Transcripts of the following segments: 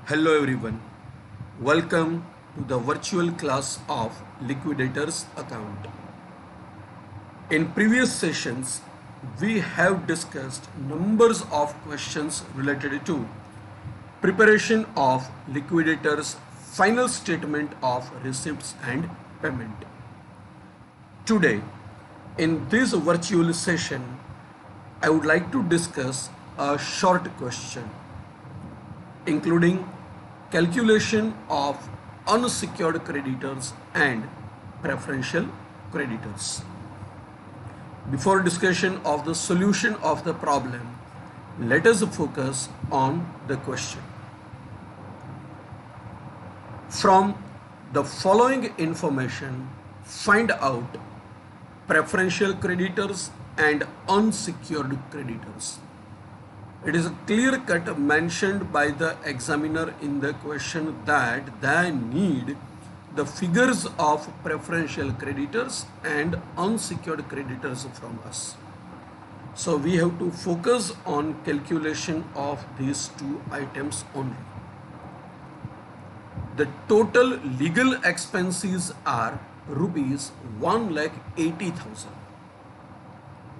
Hello everyone, welcome to the virtual class of Liquidator's account. In previous sessions, we have discussed numbers of questions related to preparation of Liquidator's final statement of receipts and payment. Today, in this virtual session, I would like to discuss a short question including calculation of unsecured creditors and preferential creditors. Before discussion of the solution of the problem, let us focus on the question. From the following information, find out preferential creditors and unsecured creditors. It is clear-cut mentioned by the examiner in the question that they need the figures of preferential creditors and unsecured creditors from us. So we have to focus on calculation of these two items only. The total legal expenses are rupees 1,80,000,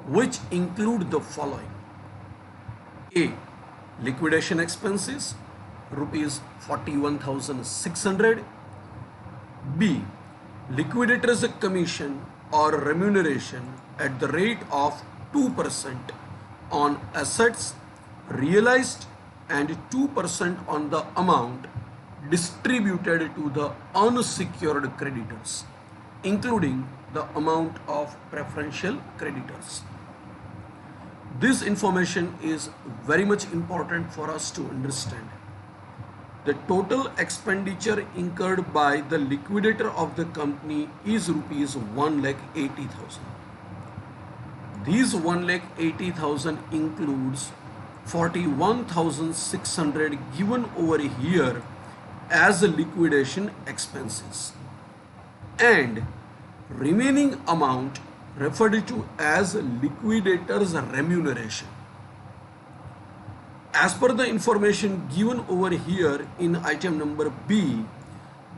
which include the following. A. Liquidation expenses rupees 41,600. B. Liquidator's commission or remuneration at the rate of 2% on assets realized and 2% on the amount distributed to the unsecured creditors, including the amount of preferential creditors. This information is very much important for us to understand. The total expenditure incurred by the liquidator of the company is rupees 1,80,000. These 1,80,000 includes 41,600 given over here as liquidation expenses and remaining amount referred to as liquidator's remuneration. As per the information given over here in item number B,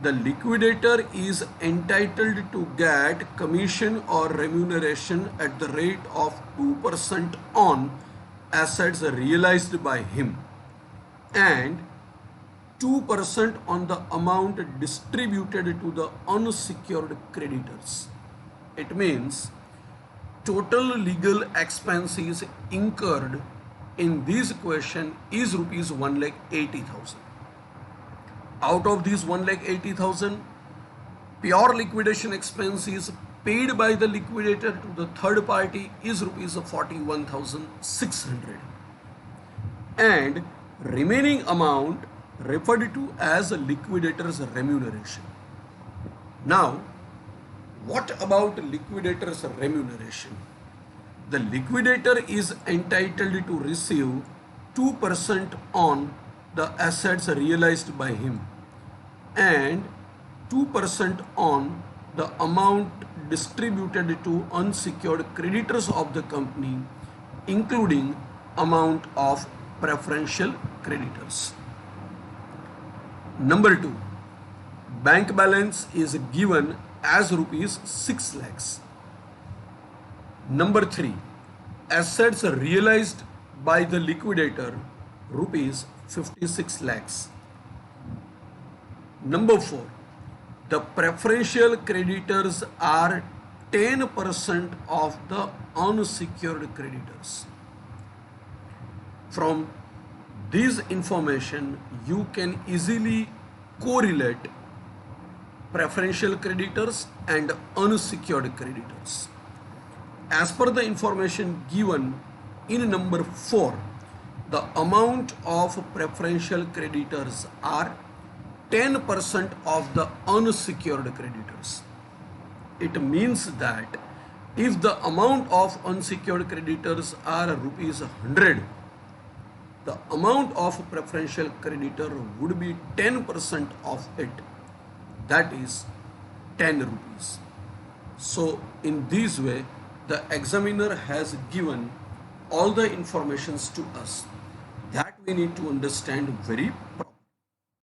the liquidator is entitled to get commission or remuneration at the rate of 2% on assets realized by him and 2% on the amount distributed to the unsecured creditors. It means total legal expenses incurred in this question is rupees 1,80,000. Out of these 1,80,000, pure liquidation expenses paid by the liquidator to the third party is rupees 41,600 and remaining amount referred to as liquidator's remuneration. Now, what about liquidator's remuneration? The liquidator is entitled to receive 2% on the assets realized by him and 2% on the amount distributed to unsecured creditors of the company, including amount of preferential creditors. Number 2, bank balance is given as rupees 6 lakhs. Number 3, assets realized by the liquidator rupees 56 lakhs. Number 4, the preferential creditors are 10% of the unsecured creditors. From this information, you can easily correlate preferential creditors and unsecured creditors. As per the information given in number 4, the amount of preferential creditors are 10% of the unsecured creditors. It means that if the amount of unsecured creditors are rupees 100, the amount of preferential creditor would be 10% of it, that is 10 rupees. So in this way, the examiner has given all the informations to us that we need to understand very properly.